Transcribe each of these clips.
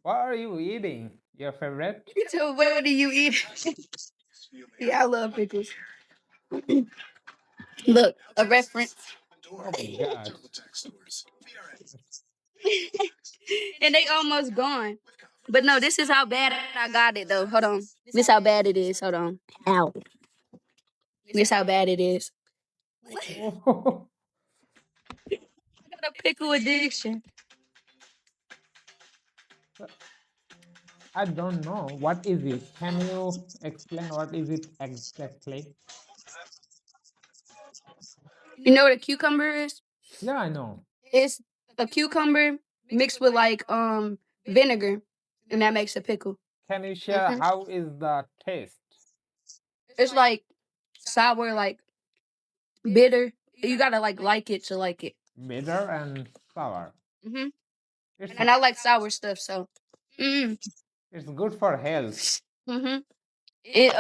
What are you eating? Your favorite? So what do you eat? Yeah, I love pickles. Look, a reference. Oh my god. And they almost gone. But no, this is how bad I got it though. Hold on. This how bad it is. Hold on. Ow. This how bad it is. Oh, I got a pickle addiction. I don't know. What is it? Can you explain what is it exactly? You know what a cucumber is? Yeah, I know. It's a cucumber mixed with like vinegar, and that makes a pickle. Can you share Hmm. how is the taste? It's like sour, like bitter. You gotta like it to like it. Bitter and sour. Hmm. It's And I like sour stuff, so. Mm. it's good for health. Hmm. It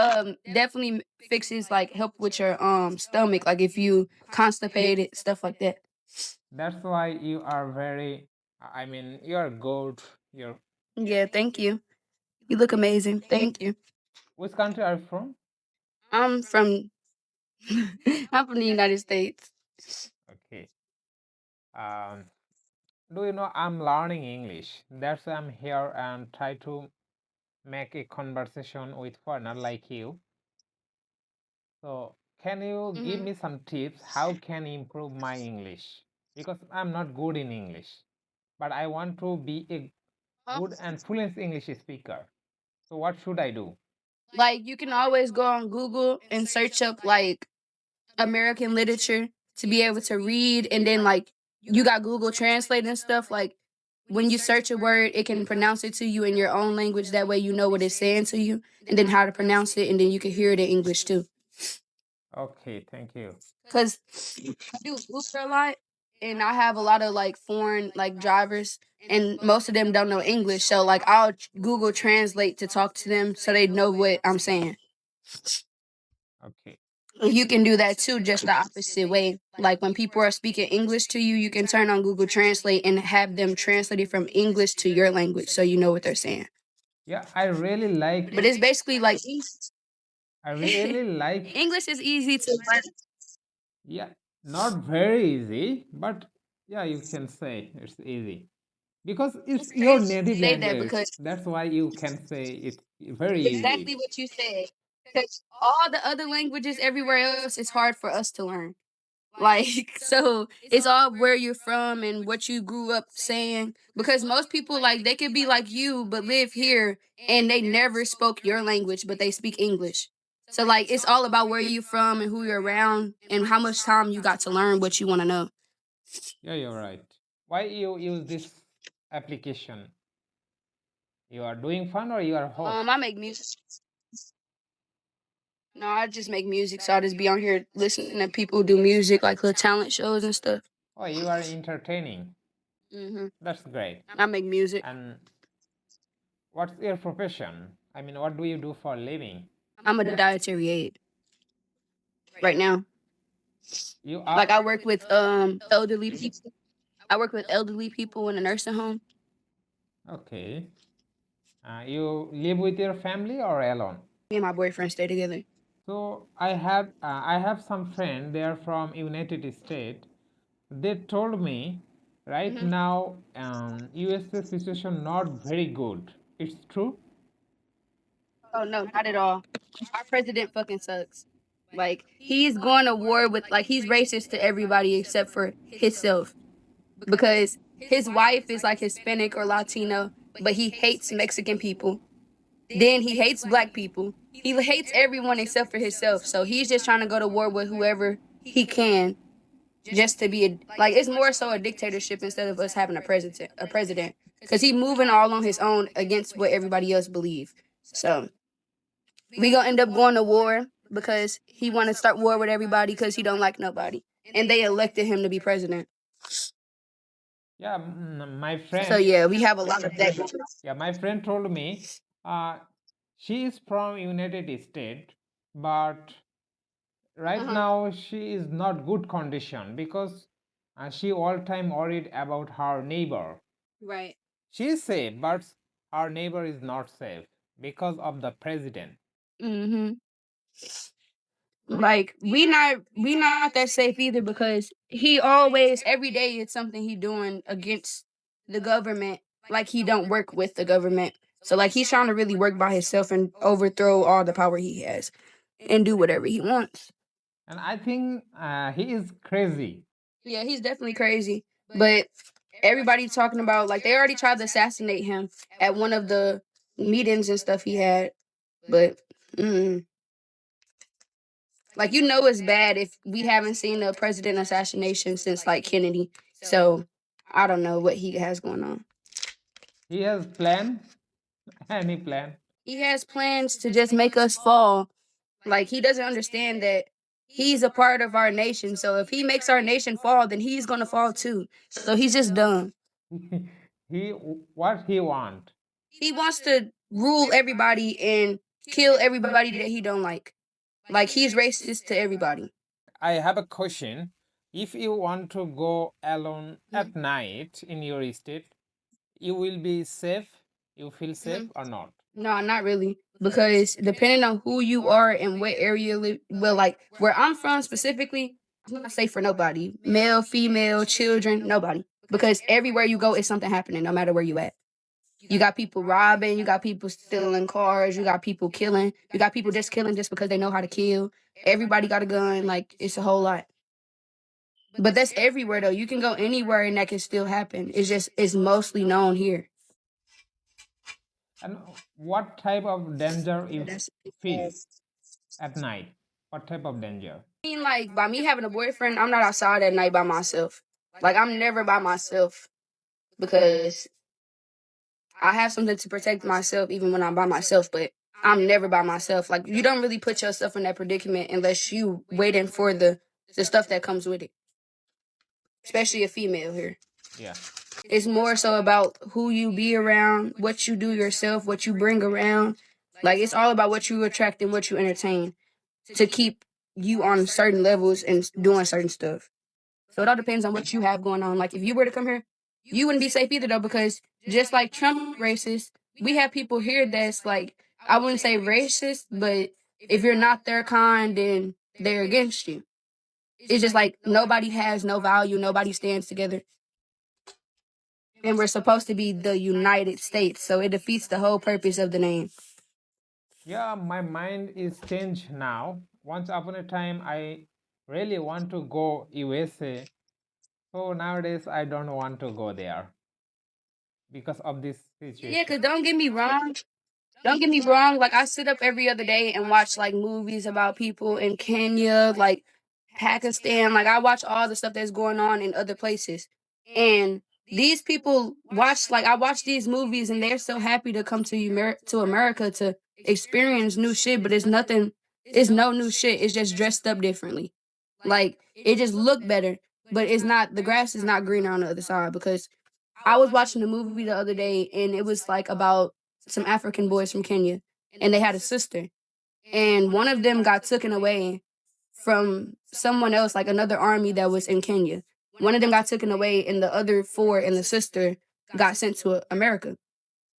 definitely fixes like help with your stomach, like if you constipated stuff like that. That's why you are very. I mean, you're good. You're. Yeah, thank you. You look amazing. Thank you. Which country are you from? I'm from I'm from the United States. Okay. Um. Do you know I'm learning English? That's why I'm here and try to make a conversation with foreigner like you. So, can you give Hmm. me some tips how can improve my English? Because I'm not good in English, but I want to be a good and fluent English speaker. So, what should I do? Like you can always go on Google and search up like American literature to be able to read, and then like you got Google Translate and stuff. Like when you search a word, it can pronounce it to you in your own language. That way you know what it's saying to you, and then how to pronounce it, and then you can hear it in English too. Okay, thank you. Cause I do Uber a lot, and I have a lot of like foreign like drivers, and most of them don't know English. So like I'll Google Translate to talk to them so they know what I'm saying. Okay. You can do that too, just the opposite way. Like when people are speaking English to you, you can turn on Google Translate and have them translate it from English to your language so you know what they're saying. Yeah, I really like. But it's basically like I really like. English is easy to learn. Yeah, not very easy, but yeah, you can say it's easy because it's It's your crazy to native say that language. because That's why you can say it's very easy. exactly what you said. Because all the other languages everywhere else is hard for us to learn. Like, so it's all where you're from and what you grew up saying. Because most people, like, they could be like you, but live here and they never spoke your language, but they speak English. So, like, it's all about where you're from and who you're around and how much time you got to learn what you want to know. Yeah, you're right. Why you use this application? You are doing fun or you are host? I make music. No, I just make music. So I just be on here listening to people do music, like little talent shows and stuff. Oh, you are entertaining. Hmm. That's great. I make music. And what's your profession? I mean, what do you do for a living? I'm a dietary aide right now. You are Like I work with elderly people. I work with elderly people in a nursing home. okay. You live with your family or alone? Me and my boyfriend stay together. So I have some friend. They are from United States. They told me right Hmm. now USA situation not very good. It's true. Oh no, not at all. Our president fucking sucks. Like he's going to war with like he's racist to everybody except for himself because his wife is like Hispanic or Latino, but he hates Mexican people. Then he hates black people. He hates everyone except for himself. So he's just trying to go to war with whoever he can just to be a like it's more so a dictatorship instead of us having a president because he moving all on his own against what everybody else believe. So we gonna end up going to war because he want to start war with everybody because he don't like nobody, and they elected him to be president. Yeah, my So friend. yeah, we have a lot of that going on. Yeah, my friend told me uh, she is from United States, but right Uh-huh. now she is not good condition because she all time worried about her neighbor. Right. She is safe, but our neighbor is not safe because of the president. Mm-hmm. Like we not that safe either because he always every day it's something he doing against the government. Like he don't work with the government. So like he's trying to really work by himself and overthrow all the power he has and do whatever he wants. And I think he is crazy. Yeah, he's definitely crazy. But everybody's talking about like they already tried to assassinate him at one of the meetings and stuff he had. But like you know it's bad if we haven't seen a president assassination since like Kennedy. So I don't know what he has going on. He has plan, any plan. He has plans to just make us fall. Like he doesn't understand that he's a part of our nation. So if he makes our nation fall, then he's gonna fall too. So he's just dumb. he what he want. He wants to rule everybody and kill everybody that he don't like. Like he's racist to everybody. I have a question. If you want to go alone at night in your state, you will be safe? You feel safe or not? No, not really. Because depending on who you are and what area you live, well, like where I'm from specifically, I'm not safe for nobody. Male, female, children, nobody. Because everywhere you go, it's something happening, no matter where you at. You got people robbing, you got people stealing cars, you got people killing, you got people just killing just because they know how to kill. Everybody got a gun, like it's a whole lot. But that's everywhere though. You can go anywhere and that can still happen. It's just it's mostly known here. And what type of danger Yeah, you that's feel at night? What type of danger? I mean, like by me having a boyfriend, I'm not outside at night by myself. Like I'm never by myself because I have something to protect myself even when I'm by myself, but I'm never by myself. Like you don't really put yourself in that predicament unless you waiting for the stuff that comes with it. Especially a female here. Yeah. It's more so about who you be around, what you do yourself, what you bring around. Like it's all about what you attract and what you entertain to keep you on certain levels and doing certain stuff. So it all depends on what you have going on. Like if you were to come here, you wouldn't be safe either though, because just like Trump racist, we have people here that's like I wouldn't say racist, but if you're not their kind, then they're against you. It's just like nobody has no value, nobody stands together. And we're supposed to be the United States, so it defeats the whole purpose of the name. Yeah, my mind is changed now. Once upon a time, I really want to go USA. So nowadays, I don't want to go there because of this Yeah, situation. because don't get me wrong. Don't get me wrong, like I sit up every other day and watch like movies about people in Kenya, like Pakistan. Like I watch all the stuff that's going on in other places. And these people watch like I watch these movies and they're so happy to come to America to experience new shit, but it's no new shit. It's just dressed up differently. Like it just look better, but it's not the grass is not greener on the other side because I was watching a movie the other day and it was like about some African boys from Kenya and they had a sister and one of them got taken away from someone else, like another army that was in Kenya. One of them got taken away and the other four and the sister got sent to America.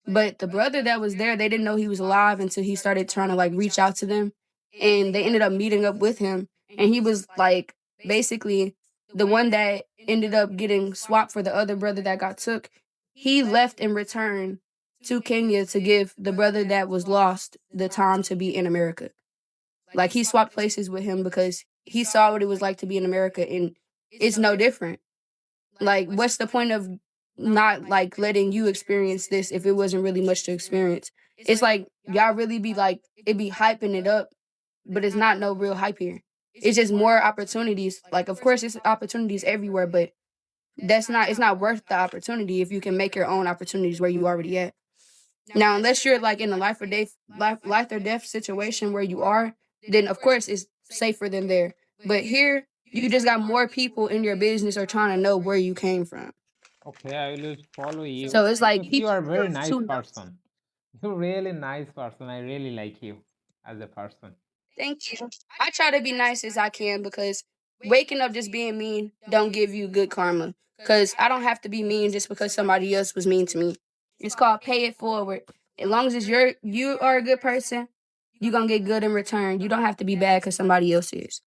But the brother that was there, they didn't know he was alive until he started trying to like reach out to them. And they ended up meeting up with him. And he was like basically the one that ended up getting swapped for the other brother that got took. He left and returned to Kenya to give the brother that was lost the time to be in America. Like he swapped places with him because he saw what it was like to be in America and it's no different. Like, what's the point of not like letting you experience this if it wasn't really much to experience? It's like y'all really be like it be hyping it up, but it's not no real hype here. It's just more opportunities. Like, of course, it's opportunities everywhere, but that's not. It's not worth the opportunity if you can make your own opportunities where you already at. Now, unless you're like in a life or death situation where you are, then of course it's safer than there. But here, you just got more people in your business are trying to know where you came from. Okay, I will follow you So it's like because you people are a very are nice too nosy. person. You're really nice person. I really like you as a person. Thank you. I try to be nice as I can because waking up just being mean don't give you good karma. Because I don't have to be mean just because somebody else was mean to me. It's called pay it forward. As long as you are a good person, you're gonna get good in return. You don't have to be bad because somebody else is.